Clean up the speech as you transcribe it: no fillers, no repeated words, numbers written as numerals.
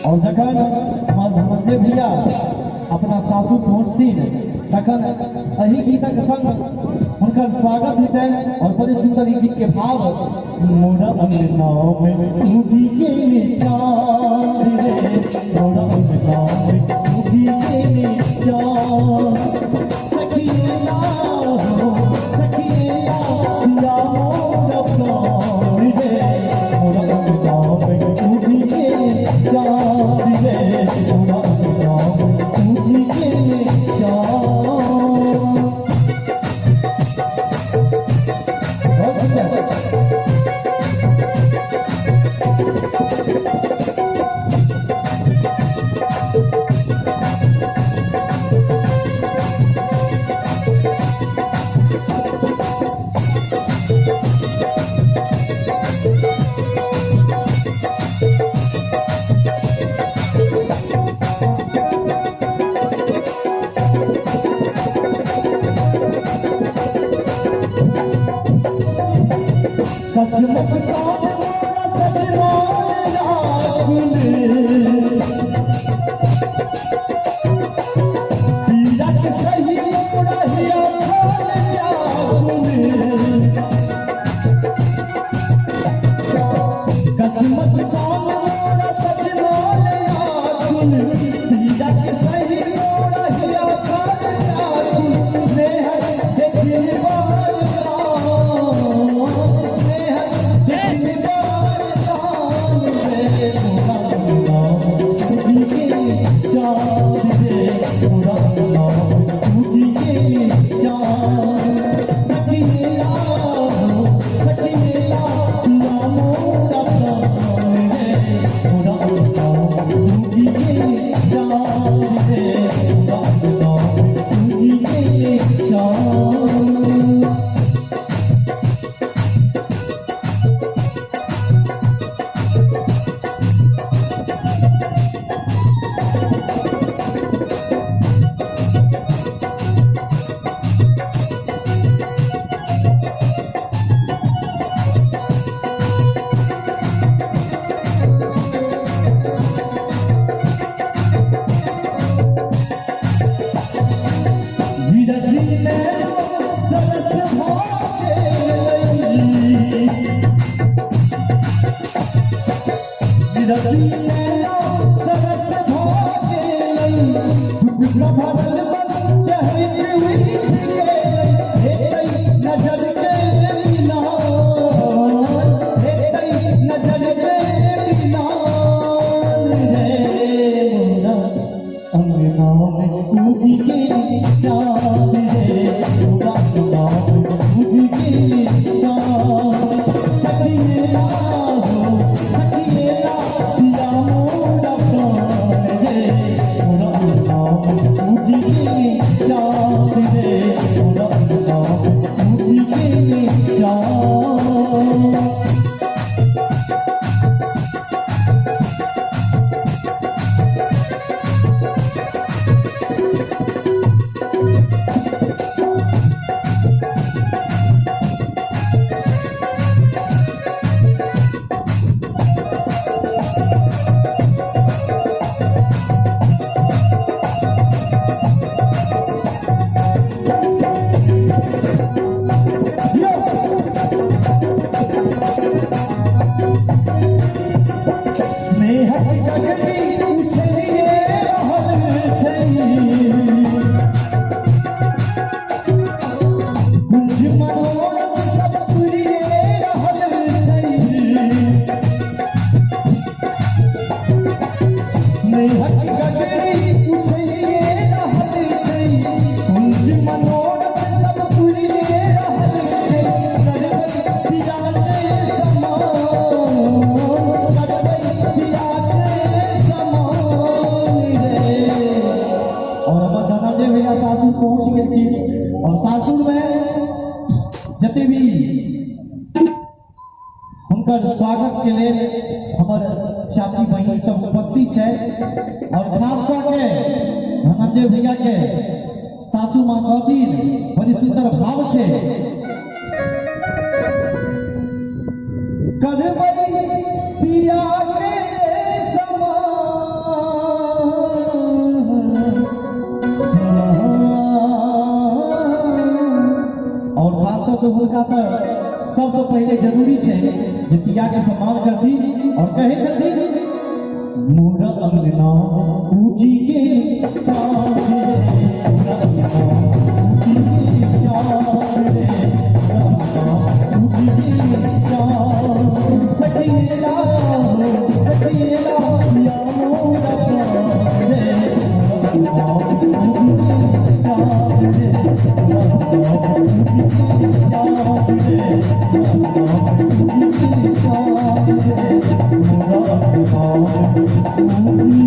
और जखन धनंजय भैया अपना सासू पहुँचती तखन अही गीतक संग उनका स्वागत होते और बड़े सुंदर गीत के भाव मोरा अंगना में उगी के चांद रे मोरा अंगना में उगी के चांद सखिया हो सखिया या मोरा प्राण रे मोरा अंगना में उगी के चांद रे मोरा अंगना में उगी के चांद। हुनकर स्वागत के लेल हमर चाची बहिन सब उपस्थित है और खास कऽ के धनंजय भैया के सासू माँ कहथिन बड़ी सुंदर भाव छे कढ़बई पिया के और खास कर हुनका तो सबसे पहले जरूरी है जे पिया के सम्मान करती और कहे छथिन मोर अंगना उगी के चाँद Oh,